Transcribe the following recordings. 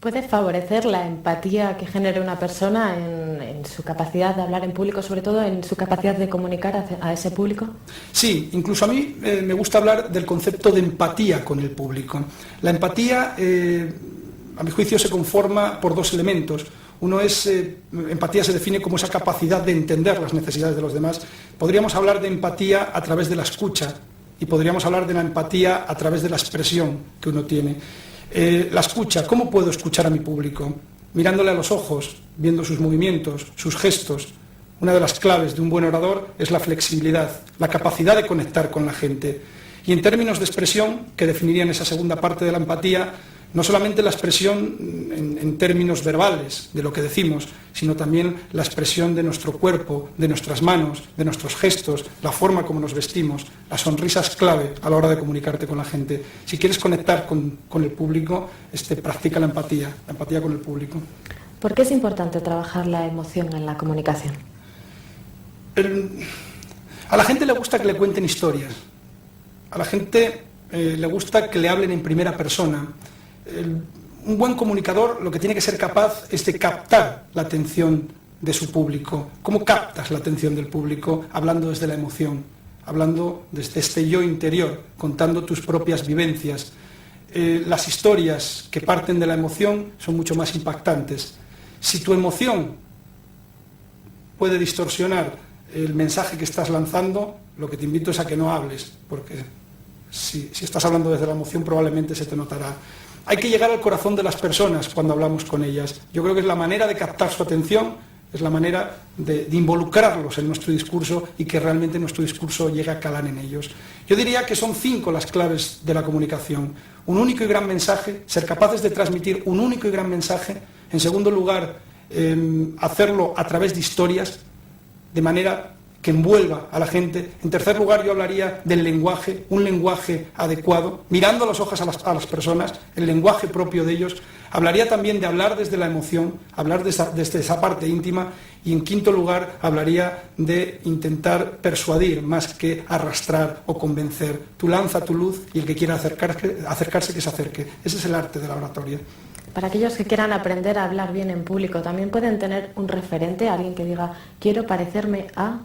¿Puede favorecer la empatía que genere una persona en su capacidad de hablar en público, sobre todo en su capacidad de comunicar a ese público? Sí, incluso a mí me gusta hablar del concepto de empatía con el público. La empatía, a mi juicio, se conforma por dos elementos. Uno es, empatía se define como esa capacidad de entender las necesidades de los demás. Podríamos hablar de empatía a través de la escucha y podríamos hablar de la empatía a través de la expresión que uno tiene. La escucha, ¿cómo puedo escuchar a mi público? Mirándole a los ojos, viendo sus movimientos, sus gestos. Una de las claves de un buen orador es la flexibilidad, la capacidad de conectar con la gente. Y en términos de expresión, que definirían esa segunda parte de la empatía, no solamente la expresión en términos verbales de lo que decimos, sino también la expresión de nuestro cuerpo, de nuestras manos, de nuestros gestos, la forma como nos vestimos. La sonrisa es clave a la hora de comunicarte con la gente. Si quieres conectar con el público, practica la empatía con el público. ¿Por qué es importante trabajar la emoción en la comunicación? A la gente le gusta que le cuenten historias. A la gente le gusta que le hablen en primera persona. Un buen comunicador lo que tiene que ser capaz es de captar la atención de su público. ¿Cómo captas la atención del público? Hablando desde la emoción, hablando desde este yo interior, contando tus propias vivencias. Las historias que parten de la emoción son mucho más impactantes. Si tu emoción puede distorsionar el mensaje que estás lanzando, lo que te invito es a que no hables, porque si estás hablando desde la emoción probablemente se te notará. Hay que llegar al corazón de las personas cuando hablamos con ellas. Yo creo que es la manera de captar su atención, es la manera de involucrarlos en nuestro discurso y que realmente nuestro discurso llegue a calar en ellos. Yo diría que son 5 las claves de la comunicación. Un único y gran mensaje, ser capaces de transmitir un único y gran mensaje. En segundo lugar, hacerlo a través de historias, de manera que envuelva a la gente. En tercer lugar, yo hablaría del lenguaje, un lenguaje adecuado, mirando a los ojos a las personas, el lenguaje propio de ellos. Hablaría también de hablar desde la emoción, hablar desde esa parte íntima. Y en quinto lugar, hablaría de intentar persuadir más que arrastrar o convencer. Tú lanza tu luz y el que quiera acercarse que se acerque. Ese es el arte de la oratoria. Para aquellos que quieran aprender a hablar bien en público, también pueden tener un referente, alguien que diga, quiero parecerme a...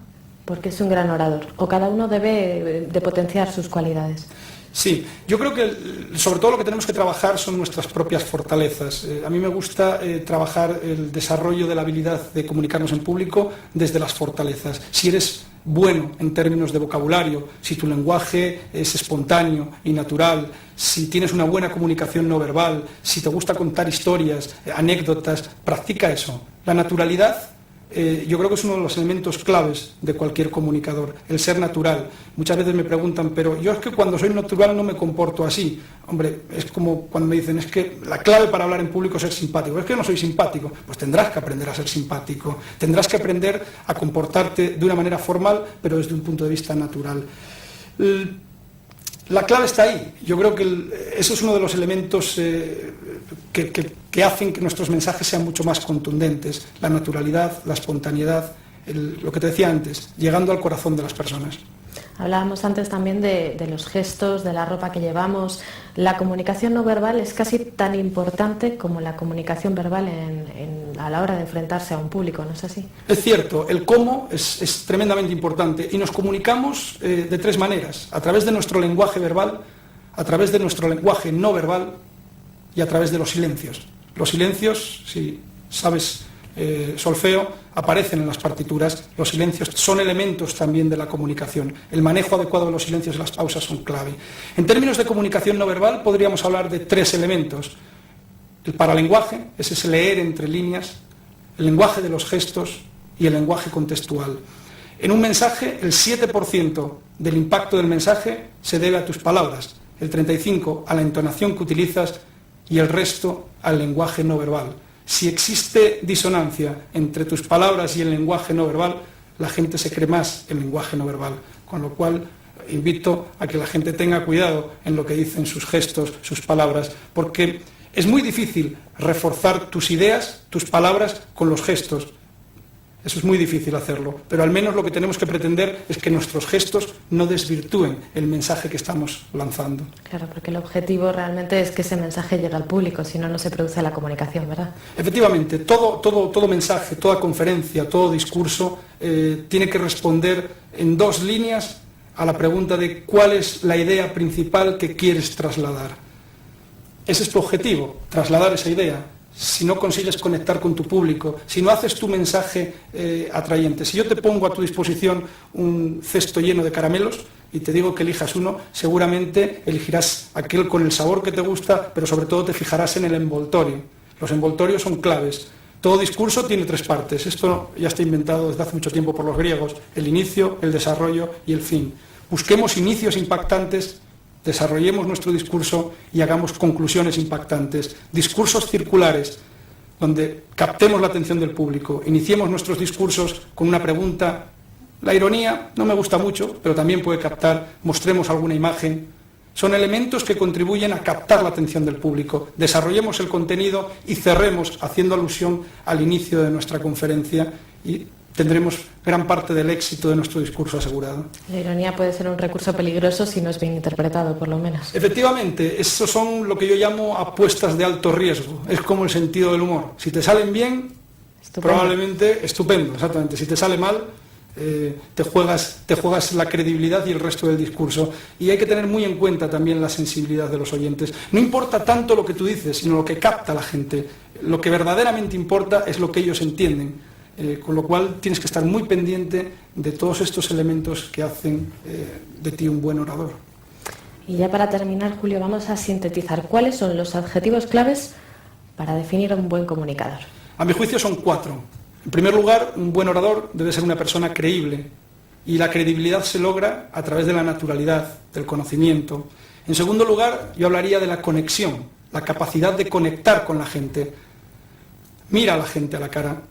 porque es un gran orador, o cada uno debe de potenciar sus cualidades. Sí, yo creo que sobre todo lo que tenemos que trabajar son nuestras propias fortalezas. A mí me gusta trabajar el desarrollo de la habilidad de comunicarnos en público desde las fortalezas. Si eres bueno en términos de vocabulario, si tu lenguaje es espontáneo y natural, si tienes una buena comunicación no verbal, si te gusta contar historias, anécdotas, practica eso. La naturalidad yo creo que es uno de los elementos claves de cualquier comunicador, el ser natural. Muchas veces me preguntan, pero yo es que cuando soy natural no me comporto así. Hombre, es como cuando me dicen, es que la clave para hablar en público es ser simpático. Es que yo no soy simpático. Pues tendrás que aprender a ser simpático, tendrás que aprender a comportarte de una manera formal, pero desde un punto de vista natural. La clave está ahí. Yo creo que eso es uno de los elementos que hacen que nuestros mensajes sean mucho más contundentes. La naturalidad, la espontaneidad, lo que te decía antes, llegando al corazón de las personas. Hablábamos antes también de los gestos, de la ropa que llevamos. La comunicación no verbal es casi tan importante como la comunicación verbal a la hora de enfrentarse a un público, ¿no es así? Es cierto, el cómo es tremendamente importante y nos comunicamos de 3 maneras, a través de nuestro lenguaje verbal, a través de nuestro lenguaje no verbal y a través de los silencios. Los silencios, si sabes solfeo, aparecen en las partituras. Los silencios son elementos también de la comunicación. El manejo adecuado de los silencios y las pausas son clave. En términos de comunicación no verbal podríamos hablar de 3 elementos. El paralenguaje, es ese leer entre líneas, el lenguaje de los gestos y el lenguaje contextual. En un mensaje, el 7% del impacto del mensaje se debe a tus palabras, el 35% a la entonación que utilizas y el resto al lenguaje no verbal. Si existe disonancia entre tus palabras y el lenguaje no verbal, la gente se cree más el lenguaje no verbal, con lo cual invito a que la gente tenga cuidado en lo que dicen sus gestos, sus palabras, porque es muy difícil reforzar tus ideas, tus palabras con los gestos. Eso es muy difícil hacerlo, pero al menos lo que tenemos que pretender es que nuestros gestos no desvirtúen el mensaje que estamos lanzando. Claro, porque el objetivo realmente es que ese mensaje llegue al público, si no, no se produce la comunicación, ¿verdad? Efectivamente, todo mensaje, toda conferencia, todo discurso tiene que responder en 2 líneas a la pregunta de cuál es la idea principal que quieres trasladar. Ese es tu objetivo, trasladar esa idea. Si no consigues conectar con tu público, si no haces tu mensaje atrayente, si yo te pongo a tu disposición un cesto lleno de caramelos y te digo que elijas uno, seguramente elegirás aquel con el sabor que te gusta, pero sobre todo te fijarás en el envoltorio. Los envoltorios son claves. Todo discurso tiene 3 partes. Esto ya está inventado desde hace mucho tiempo por los griegos: el inicio, el desarrollo y el fin. Busquemos inicios impactantes, desarrollemos nuestro discurso y hagamos conclusiones impactantes. Discursos circulares, donde captemos la atención del público. Iniciemos nuestros discursos con una pregunta. La ironía no me gusta mucho, pero también puede captar. Mostremos alguna imagen. Son elementos que contribuyen a captar la atención del público. Desarrollemos el contenido y cerremos haciendo alusión al inicio de nuestra conferencia y tendremos gran parte del éxito de nuestro discurso asegurado. La ironía puede ser un recurso peligroso si no es bien interpretado, por lo menos. Efectivamente, esos son lo que yo llamo apuestas de alto riesgo. Es como el sentido del humor. Si te salen bien, probablemente estupendo, exactamente. Si te sale mal, te juegas la credibilidad y el resto del discurso. Y hay que tener muy en cuenta también la sensibilidad de los oyentes. No importa tanto lo que tú dices, sino lo que capta la gente. Lo que verdaderamente importa es lo que ellos entienden. Con lo cual tienes que estar muy pendiente de todos estos elementos que hacen de ti un buen orador. Y ya para terminar, Julio, vamos a sintetizar cuáles son los adjetivos claves para definir a un buen comunicador. A mi juicio son 4. En primer lugar, un buen orador debe ser una persona creíble, y la credibilidad se logra a través de la naturalidad, del conocimiento. En segundo lugar, yo hablaría de la conexión, la capacidad de conectar con la gente. Mira a la gente a la cara,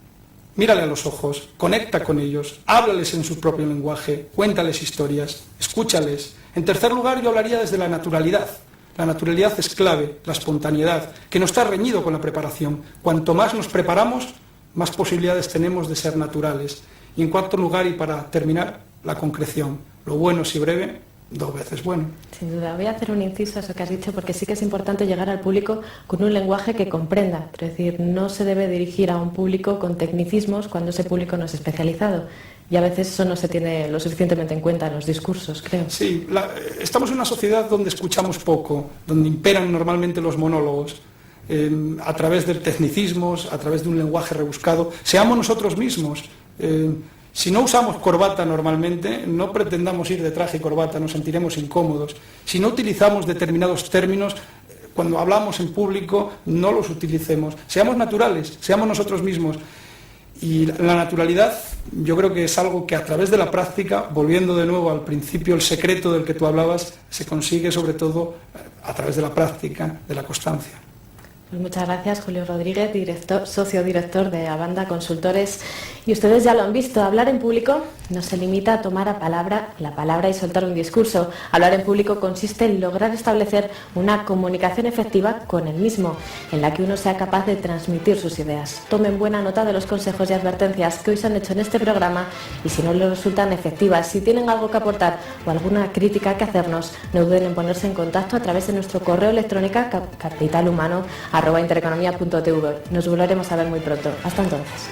mírale a los ojos, conecta con ellos, háblales en su propio lenguaje, cuéntales historias, escúchales. En tercer lugar, yo hablaría desde la naturalidad. La naturalidad es clave, la espontaneidad, que no está reñido con la preparación. Cuanto más nos preparamos, más posibilidades tenemos de ser naturales. Y en cuarto lugar, y para terminar, la concreción. Lo bueno, si breve, 2 veces bueno. Sin duda. Voy a hacer un inciso a eso que has dicho, porque sí que es importante llegar al público con un lenguaje que comprenda. Es decir, no se debe dirigir a un público con tecnicismos cuando ese público no es especializado. Y a veces eso no se tiene lo suficientemente en cuenta en los discursos, creo. Sí, estamos en una sociedad donde escuchamos poco, donde imperan normalmente los monólogos. A través de tecnicismos, a través de un lenguaje rebuscado. Seamos nosotros mismos. Si no usamos corbata normalmente, no pretendamos ir de traje y corbata, nos sentiremos incómodos. Si no utilizamos determinados términos, cuando hablamos en público, no los utilicemos. Seamos naturales, seamos nosotros mismos. Y la naturalidad, yo creo que es algo que a través de la práctica, volviendo de nuevo al principio, el secreto del que tú hablabas, se consigue sobre todo a través de la práctica, de la constancia. Pues muchas gracias, Julio Rodríguez, socio director de Abanda Consultores. Y ustedes ya lo han visto, hablar en público no se limita a tomar la palabra y soltar un discurso. Hablar en público consiste en lograr establecer una comunicación efectiva con el mismo, en la que uno sea capaz de transmitir sus ideas. Tomen buena nota de los consejos y advertencias que hoy se han hecho en este programa, y si no les resultan efectivas, si tienen algo que aportar o alguna crítica que hacernos, no duden en ponerse en contacto a través de nuestro correo electrónico capitalhumano@intereconomia.tv. Nos volveremos a ver muy pronto. Hasta entonces.